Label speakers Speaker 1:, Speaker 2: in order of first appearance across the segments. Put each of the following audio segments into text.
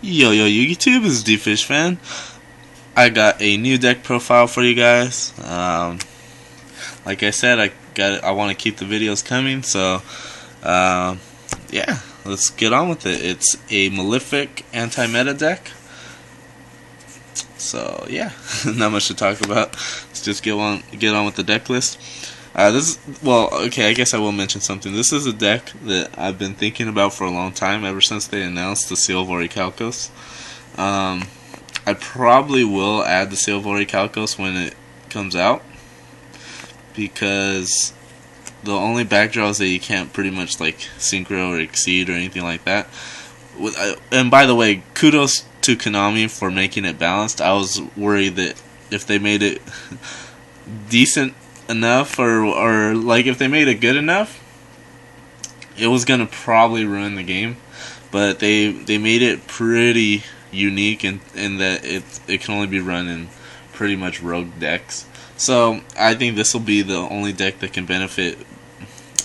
Speaker 1: Yo YouTube, this is DFishFan. I got a new deck profile for you guys. Like I said, I want to keep the videos coming, so yeah, let's get on with it. It's a Malefic anti-meta deck. So yeah, not much to talk about. Let's just get on with the deck list. I guess I will mention something. This is a deck that I've been thinking about for a long time, ever since they announced the Silvori Calcos. I probably will add the Silvori Calcos when it comes out, because the only backdraw is that you can't pretty much like synchro or exceed or anything like that. And by the way, kudos to Konami for making it balanced. I was worried that if they made it decent enough, or like if they made it good enough, it was gonna probably ruin the game. But they made it pretty unique in that it can only be run in pretty much rogue decks. So I think this will be the only deck that can benefit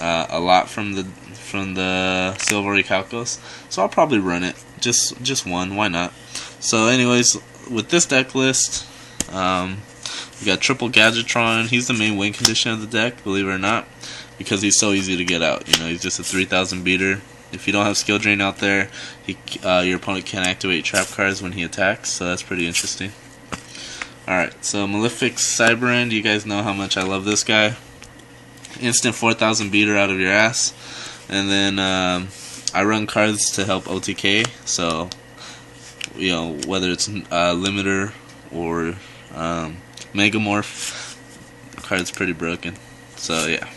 Speaker 1: a lot from the Silvori Calcos. So I'll probably run it just one. Why not? So anyways, with this deck list, we got triple Gadgetron. He's the main win condition of the deck, believe it or not, because he's so easy to get out. You know, he's just a 3,000 beater. If you don't have skill drain out there, your opponent can activate trap cards when he attacks, so that's pretty interesting. Alright, so Malefic Cyberend, you guys know how much I love this guy. Instant 4,000 beater out of your ass. And then I run cards to help OTK, so you know, whether it's Limiter or Megamorph, the card's pretty broken. So yeah,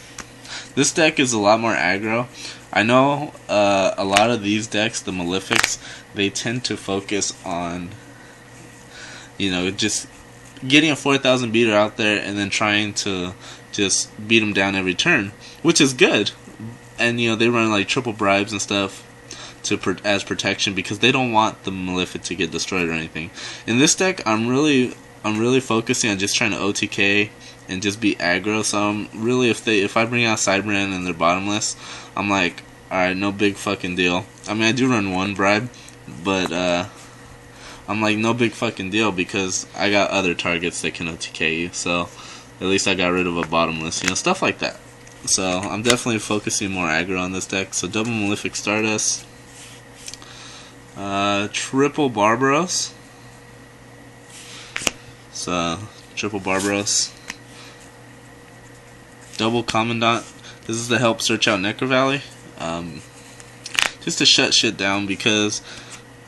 Speaker 1: this deck is a lot more aggro. I know a lot of these decks, the Malefics, they tend to focus on, you know, just getting a 4,000 beater out there and then trying to just beat them down every turn, which is good. And you know, they run like triple bribes and stuff as protection, because they don't want the Malefic to get destroyed or anything. In this deck, I'm really focusing on just trying to OTK and just be aggro. So I'm really, if I bring out Cyberend and they're bottomless, I'm like, alright, no big fucking deal. I mean, I do run one bribe, but I'm like, no big fucking deal, because I got other targets that can OTK you. So at least I got rid of a bottomless, you know, stuff like that. So I'm definitely focusing more aggro on this deck. So double Malefic Stardust, triple Barbaros. So triple Barbaros, double Commandant. This is to help search out Necro Valley, just to shut shit down, because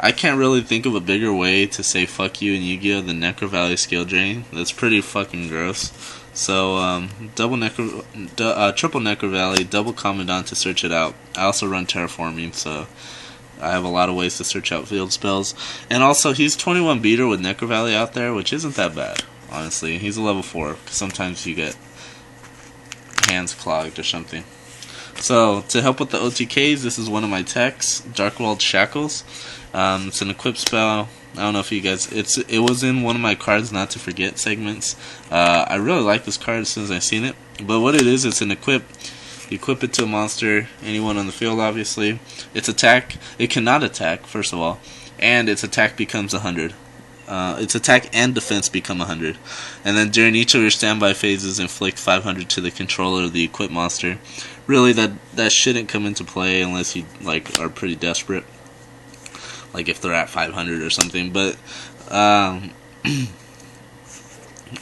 Speaker 1: I can't really think of a bigger way to say fuck you in Yu-Gi-Oh! Than Necro Valley skill drain. That's pretty fucking gross. So triple Necro Valley, double Commandant to search it out. I also run Terraforming, so I have a lot of ways to search out field spells. And also, he's 21 beater with Necro Valley out there, which isn't that bad, honestly. He's a level 4, because sometimes you get hands clogged or something. So, to help with the OTKs, this is one of my techs, Darkwalled Shackles. It's an equip spell. I don't know if you guys... It was in one of my cards not to forget segments. I really like this card as soon as I seen it. But what it is, it's an equip. You equip it to a monster, anyone on the field, obviously. Its attack, it cannot attack, first of all, and its attack becomes 100. Its attack and defense become 100. And then during each of your standby phases, inflict 500 to the controller of the equipped monster. Really, that shouldn't come into play unless you like are pretty desperate, like if they're at 500 or something. But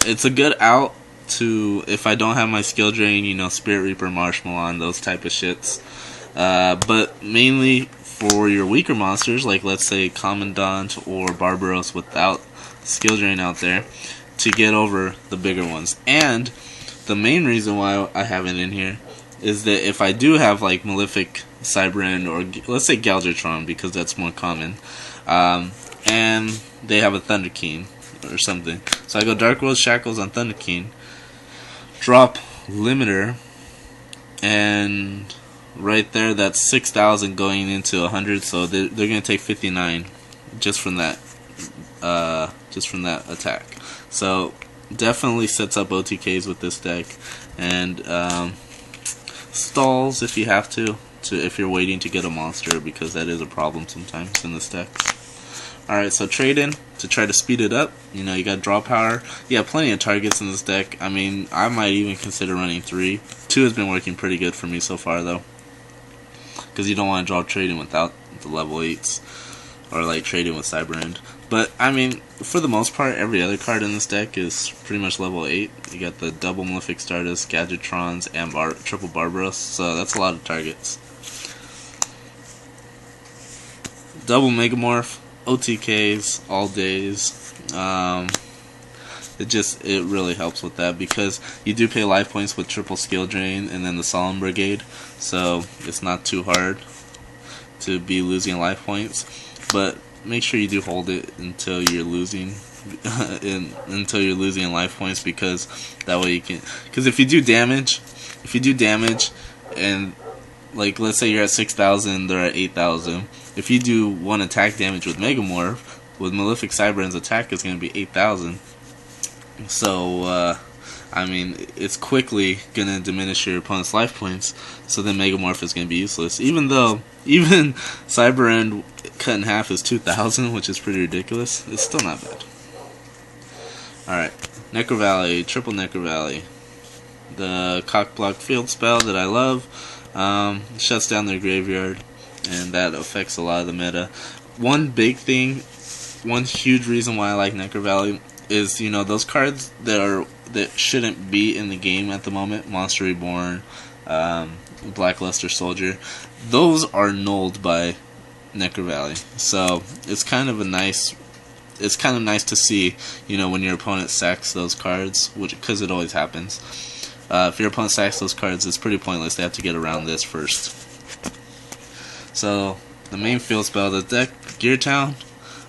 Speaker 1: it's a good out to, if I don't have my skill drain, you know, Spirit Reaper, Marshmallow, those type of shits. But mainly for your weaker monsters, like let's say Commandant or Barbaros without skill drain out there, to get over the bigger ones. And the main reason why I have it in here is that if I do have like Malefic Cyberend, or let's say Galvatron, because that's more common, and they have a Thunder King or something, so I go Darkwalled Shackles on Thunder King, drop Limiter, and right there, that's 6,000 going into 100, so they're gonna take 59 just from that attack. So definitely sets up OTKs with this deck, and stalls if you have to if you're waiting to get a monster, because that is a problem sometimes in this deck. Alright, so trade in to try to speed it up. You know, you got draw power. You have plenty of targets in this deck. I mean, I might even consider running 3. 2 has been working pretty good for me so far, though. Because you don't want to draw trade in without the level 8s. Or like trade in with Cyber End. But, I mean, for the most part, every other card in this deck is pretty much level 8. You got the double Malefic Stardust, Gadgetrons, and triple Barbaros. So that's a lot of targets. Double Megamorph, OTKs, all days. It really helps with that because you do pay life points with triple skill drain and then the Solemn Brigade, so it's not too hard to be losing life points. But make sure you do hold it until you're losing, until you're losing life points, because that way you can. Because if you do damage, and like let's say you're at 6,000, they're at 8,000. If you do 1 attack damage with Megamorph, with Malefic Cyberend's attack is going to be 8,000. So, I mean, it's quickly going to diminish your opponent's life points, so then Megamorph is going to be useless. Even Cyberend cut in half is 2,000, which is pretty ridiculous, it's still not bad. Alright, Necro Valley, triple Necro Valley. The Cockblock field spell that I love shuts down their graveyard, and that affects a lot of the meta. One big thing, one huge reason why I like Necro Valley is, you know, those cards that shouldn't be in the game at the moment, Monster Reborn, Blackluster Soldier, those are nulled by Necro Valley. So it's kind of nice to see, you know, when your opponent sacks those cards, because it always happens. If your opponent sacks those cards, it's pretty pointless. They have to get around this first. So the main field spell of the deck, Gear Town.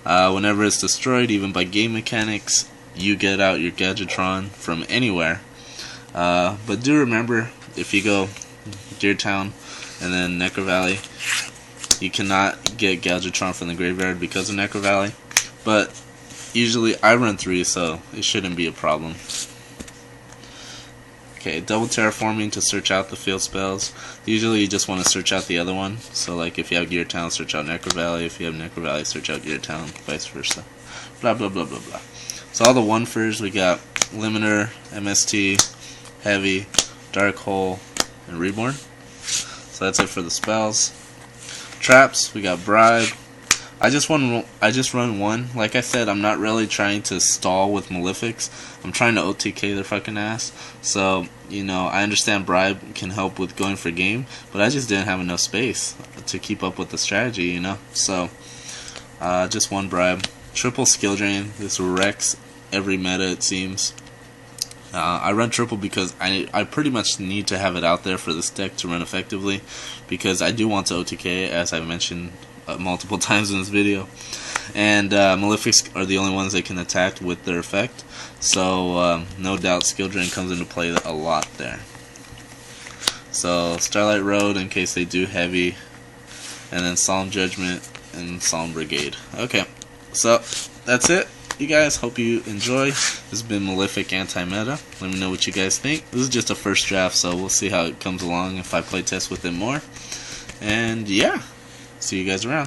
Speaker 1: Whenever it's destroyed, even by game mechanics, you get out your Gadgetron from anywhere. But do remember, if you go Gear Town and then Necro Valley, you cannot get Gadgetron from the graveyard because of Necro Valley. But usually I run 3, so it shouldn't be a problem. Okay, double terraforming to search out the field spells. Usually you just want to search out the other one. So like if you have Gear Town, search out Necro Valley. If you have Necro Valley, search out Gear Town. Vice versa. Blah blah blah blah blah. So all the 1-fers, we got Limiter, MST, Heavy, Dark Hole, and Reborn. So that's it for the spells. Traps, we got Bribe. I just run 1. Like I said, I'm not really trying to stall with Malefics. I'm trying to OTK their fucking ass. So, you know, I understand Bribe can help with going for game, but I just didn't have enough space to keep up with the strategy, you know. So, just 1 Bribe. Triple Skill Drain. This wrecks every meta, it seems. I run triple because I pretty much need to have it out there for this deck to run effectively, because I do want to OTK, as I mentioned multiple times in this video, and Malefics are the only ones that can attack with their effect, so no doubt Skill Drain comes into play a lot there. So Starlight Road in case they do Heavy, and then Solemn Judgment and Solemn Brigade. Okay, so that's it, you guys. Hope you enjoy. This has been Malefic Anti-Meta. Let me know what you guys think. This is just a first draft, so we'll see how it comes along if I play test with it more. And yeah, see you guys around.